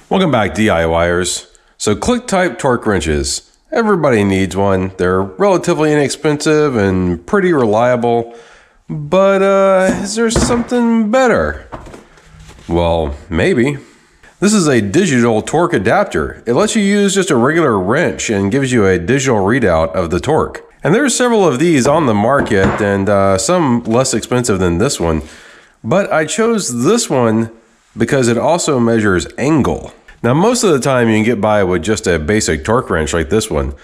Welcome back, DIYers. So click type torque wrenches. Everybody needs one. They're relatively inexpensive and pretty reliable. But is there something better? Well, maybe. This is a digital torque adapter. It lets you use just a regular wrench and gives you a digital readout of the torque. And there's several of these on the market and some less expensive than this one. But I chose this one because it also measures angle. Now, most of the time you can get by with just a basic torque wrench like this one,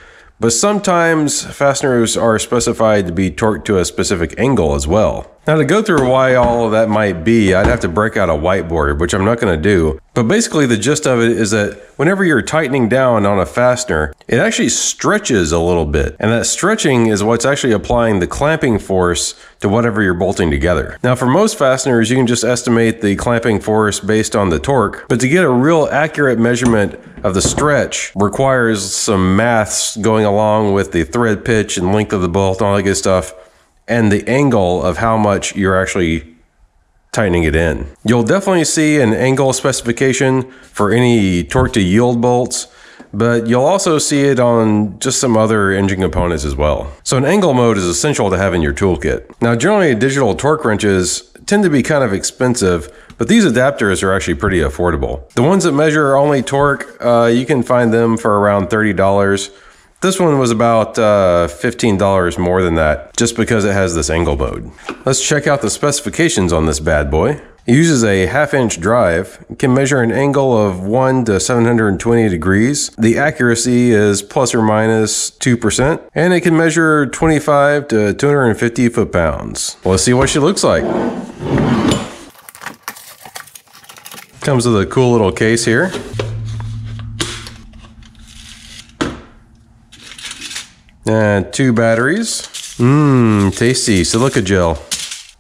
but sometimes fasteners are specified to be torqued to a specific angle as well. Now, to go through why all of that might be, I'd have to break out a whiteboard, which I'm not going to do. But basically the gist of it is that whenever you're tightening down on a fastener, it actually stretches a little bit. And that stretching is what's actually applying the clamping force to whatever you're bolting together. Now, for most fasteners, you can just estimate the clamping force based on the torque, but to get a real accurate measurement of the stretch requires some maths going along with the thread pitch and length of the bolt and all that good stuff, and the angle of how much you're actually tightening it in. You'll definitely see an angle specification for any torque to yield bolts, but you'll also see it on just some other engine components as well. So an angle mode is essential to have in your toolkit. Now, generally digital torque wrenches tend to be kind of expensive, but these adapters are actually pretty affordable. The ones that measure only torque, you can find them for around $30. This one was about $15 more than that, just because it has this angle mode. Let's check out the specifications on this bad boy. It uses a 1/2-inch drive. It can measure an angle of 1 to 720 degrees. The accuracy is plus or minus 2%, and it can measure 25 to 250 foot-pounds. Let's see what she looks like. Comes with a cool little case here. And 2 batteries. Tasty silica gel.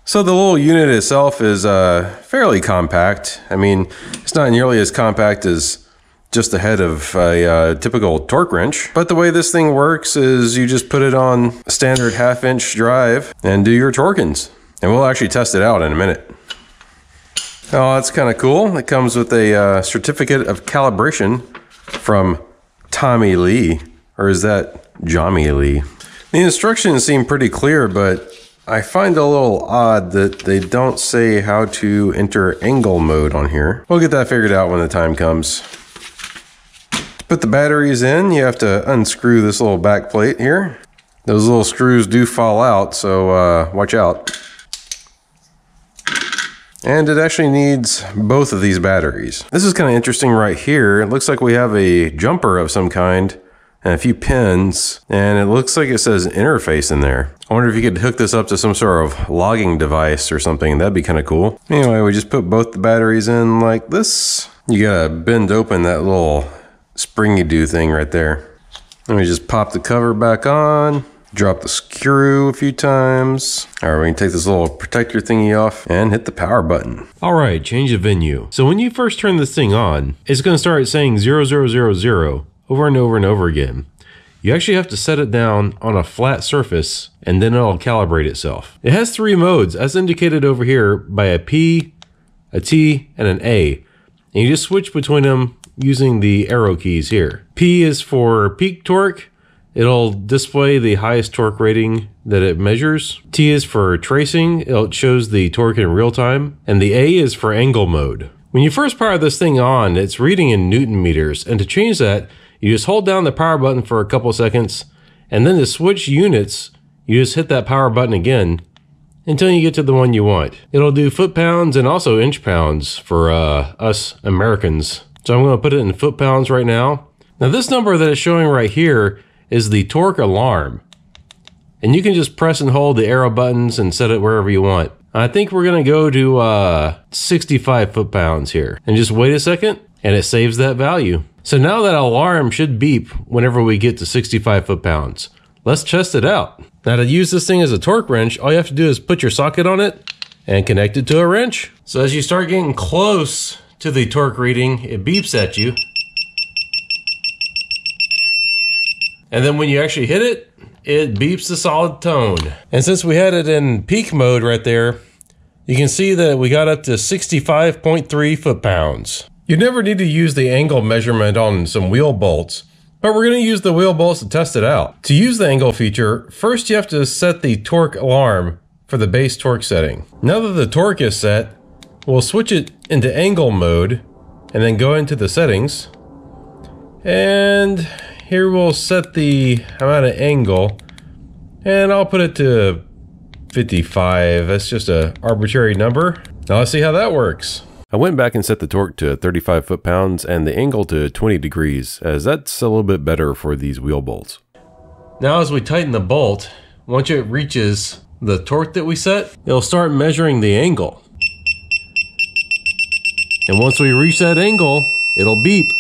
So the little unit itself is fairly compact. I mean, it's not nearly as compact as just the head of a typical torque wrench. But the way this thing works is you just put it on a standard 1/2-inch drive and do your torquings. And we'll actually test it out in a minute. Oh, that's kind of cool. It comes with a certificate of calibration from Tommy Lee. Or is that Jommy Lee? The instructions seem pretty clear, but I find it a little odd that they don't say how to enter angle mode on here. We'll get that figured out when the time comes. To put the batteries in, you have to unscrew this little back plate here. Those little screws do fall out, so watch out. And it actually needs both of these batteries. This is kind of interesting right here. It looks like we have a jumper of some kind and a few pins, and it looks like it says interface in there. I wonder if you could hook this up to some sort of logging device or something. That'd be kind of cool. Anyway, we just put both the batteries in like this. You gotta bend open that little springy-do thing right there. Let me just pop the cover back on, drop the screw a few times. All right, we can take this little protector thingy off and hit the power button. All right, change of venue. So when you first turn this thing on, it's gonna start saying 0000 over and over and over again. You actually have to set it down on a flat surface and then it'll calibrate itself. It has 3 modes as indicated over here by a P, a T, and an A. And you just switch between them using the arrow keys here. P is for peak torque. It'll display the highest torque rating that it measures. T is for tracing. It shows the torque in real time. And the A is for angle mode. When you first power this thing on, it's reading in Newton meters. And to change that, you just hold down the power button for a couple seconds, and then to switch units, you just hit that power button again until you get to the one you want. It'll do foot-pounds and also inch-pounds for us Americans. So I'm going to put it in foot-pounds right now. Now this number that it's showing right here is the torque alarm. And you can just press and hold the arrow buttons and set it wherever you want. I think we're going to go to 65 foot-pounds here. And just wait a second, and it saves that value. So now that alarm should beep whenever we get to 65 foot-pounds. Let's test it out. Now to use this thing as a torque wrench, all you have to do is put your socket on it and connect it to a wrench. So as you start getting close to the torque reading, it beeps at you. And then when you actually hit it, it beeps a solid tone. And since we had it in peak mode right there, you can see that we got up to 65.3 foot-pounds. You never need to use the angle measurement on some wheel bolts, but we're going to use the wheel bolts to test it out. To use the angle feature, first you have to set the torque alarm for the base torque setting. Now that the torque is set, we'll switch it into angle mode and then go into the settings. And here we'll set the amount of angle, and I'll put it to 55. That's just an arbitrary number. Now let's see how that works. I went back and set the torque to 35 foot-pounds and the angle to 20 degrees, as that's a little bit better for these wheel bolts. Now as we tighten the bolt, once it reaches the torque that we set, it'll start measuring the angle. And once we reach that angle, it'll beep.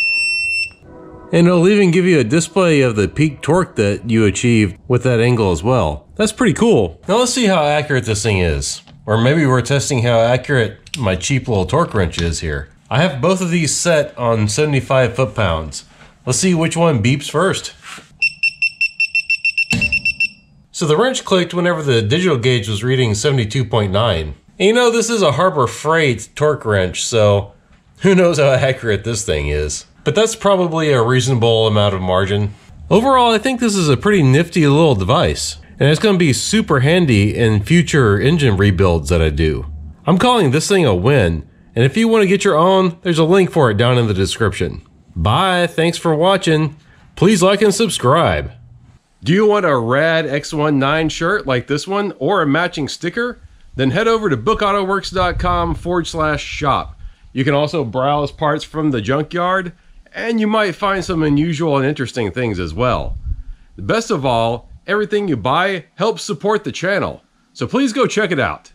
And it'll even give you a display of the peak torque that you achieved with that angle as well. That's pretty cool. Now let's see how accurate this thing is. Or maybe we're testing how accurate my cheap little torque wrench is here. I have both of these set on 75 foot-pounds. Let's see which one beeps first. So the wrench clicked whenever the digital gauge was reading 72.9. And you know, this is a Harbor Freight torque wrench, so who knows how accurate this thing is. But that's probably a reasonable amount of margin. Overall, I think this is a pretty nifty little device, and it's going to be super handy in future engine rebuilds that I do. I'm calling this thing a win, and if you want to get your own, there's a link for it down in the description. Bye, thanks for watching. Please like and subscribe. Do you want a rad X19 shirt like this one, or a matching sticker? Then head over to bookautoworks.com/shop. You can also browse parts from the junkyard, and you might find some unusual and interesting things as well. The best of all, everything you buy helps support the channel, so please go check it out.